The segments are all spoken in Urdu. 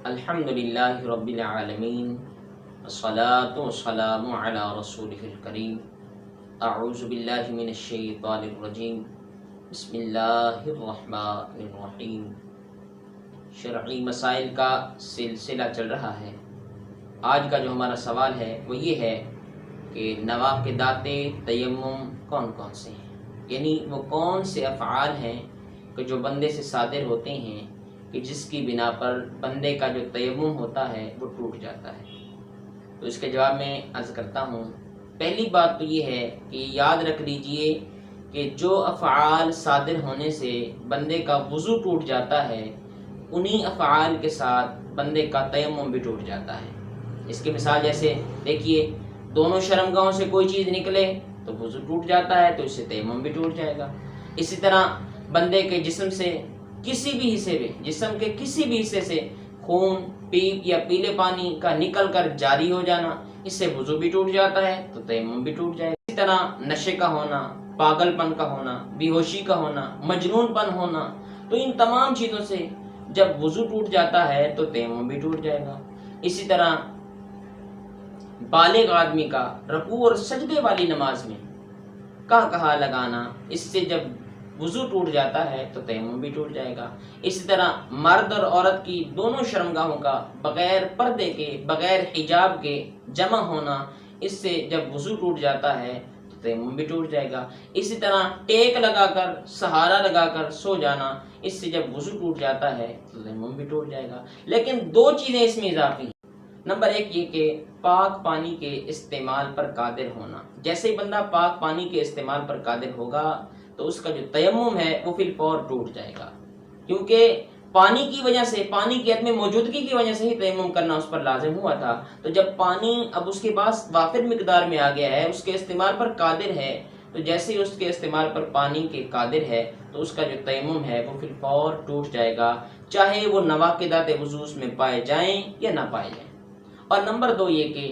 الحمدللہ رب العالمین، الصلاۃ والسلام علی رسولہ الکریم، اعوذ باللہ من الشیطان الرجیم، بسم اللہ الرحمن الرحیم۔ شرعی مسائل کا سلسلہ چل رہا ہے۔ آج کا جو ہمارا سوال ہے وہ یہ ہے کہ نواقضات تیمم کون کون سے ہیں، یعنی وہ کون سے افعال ہیں کہ جو بندے سے صادر ہوتے ہیں کہ جس کی بنا پر بندے کا جو تیمم ہوتا ہے وہ ٹوٹ جاتا ہے۔ تو اس کے جواب میں عرض کرتا ہوں، پہلی بات تو یہ ہے کہ یاد رکھ لیجئے کہ جو افعال صادر ہونے سے بندے کا وضو ٹوٹ جاتا ہے انہی افعال کے ساتھ بندے کا تیمم بھی ٹوٹ جاتا ہے۔ اس کی مثال جیسے دیکھیے، دونوں شرمگاہوں سے کوئی چیز نکلے تو وضو ٹوٹ جاتا ہے، تو اس سے تیمم بھی ٹوٹ جائے گا۔ اسی طرح بندے کے جسم سے کسی بھی حصے میں، جسم کے کسی بھی حصے سے خون، پیپ یا پیلے پانی کا نکل کر جاری ہو جانا، اس سے وضو بھی ٹوٹ جاتا ہے تو تیمم بھی ٹوٹ جائے گا۔ اسی طرح نشے کا ہونا، پاگل پن کا ہونا، بے ہوشی کا ہونا، مجنون پن ہونا، تو ان تمام چیزوں سے جب وضو ٹوٹ جاتا ہے تو تیمم بھی ٹوٹ جائے گا۔ اسی طرح بالغ آدمی کا رکوع اور سجدے والی نماز میں کہا لگانا، اس سے جب وضو ٹوٹ جاتا ہے تو تیمم بھی ٹوٹ جائے گا۔ اسی طرح مرد اور عورت کی دونوں شرمگاہوں کا بغیر پردے کے، بغیر حجاب کے جمع ہونا، اس سے جب وضو ٹوٹ جاتا ہے تو تیمم بھی ٹوٹ جائے گا۔ اسی طرح ٹیک لگا کر، سہارا لگا کر سو جانا، اس سے جب وضو ٹوٹ جاتا ہے تو تیمم بھی ٹوٹ جائے گا۔ لیکن دو چیزیں اس میں اضافی ہیں۔ نمبر ایک یہ کہ پاک پانی کے استعمال پر قادر ہونا۔ جیسے بندہ پاک پانی کے استعمال پر قادر ہوگا تو اس کا جو تیمم ہے وہ فی الفور ٹوٹ جائے گا، کیونکہ پانی کی وجہ سے، پانی کی عدم موجودگی کی وجہ سے ہی تیمم کرنا اس پر لازم ہوا تھا۔ تو جب پانی اب اس کے پاس وافر مقدار میں آ گیا ہے، اس کے استعمال پر قادر ہے، تو جیسے ہی اس کے استعمال پر پانی کے قادر ہے تو اس کا جو تیمم ہے وہ فی الفور ٹوٹ جائے گا، چاہے وہ نواقضات وضو میں پائے جائیں یا نہ پائے جائیں۔ اور نمبر دو یہ کہ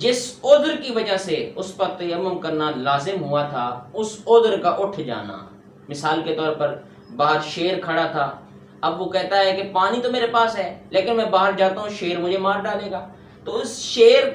جس عذر کی وجہ سے اس پر تیمم کرنا لازم ہوا تھا، اس عذر کا اٹھ جانا۔ مثال کے طور پر باہر شیر کھڑا تھا، اب وہ کہتا ہے کہ پانی تو میرے پاس ہے لیکن میں باہر جاتا ہوں شیر مجھے مار ڈالے گا، تو اس شیر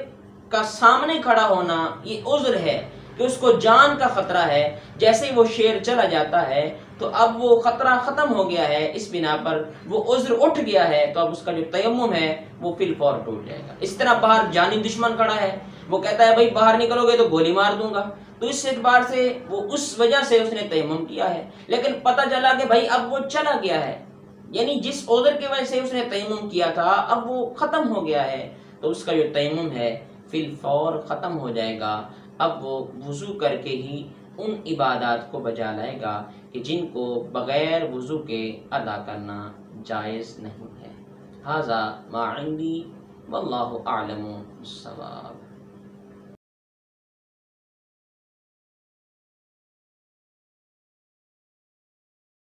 کا سامنے کھڑا ہونا یہ عذر ہے کہ اس کو جان کا خطرہ ہے۔ جیسے ہی وہ شیر چلا جاتا ہے تو اب وہ خطرہ ختم ہو گیا ہے، اس بنا پر وہ عذر اٹھ گیا ہے، تو اب اس کا جو تیمم ہے وہ فی الفور ٹوٹ جائے گا۔ اس طرح باہر جانی دشمن کھڑا ہے، وہ کہتا ہے بھائی باہر نکلو گے تو گولی مار دوں گا، تو اس اعتبار سے وہ اس وجہ سے اس نے تیمم کیا ہے، لیکن پتہ چلا کہ بھائی اب وہ چلا گیا ہے، یعنی جس عذر کی وجہ سے اس نے تیمم کیا تھا اب وہ ختم ہو گیا ہے، تو اس کا جو تیمم ہے فی الفور ختم ہو جائے گا۔ اب وہ وضو کر کے ہی ان عبادات کو بجا لائے گا کہ جن کو بغیر وضو کے ادا کرنا جائز نہیں ہے۔ ھذا ما عندی واللہ اعلم بالصواب۔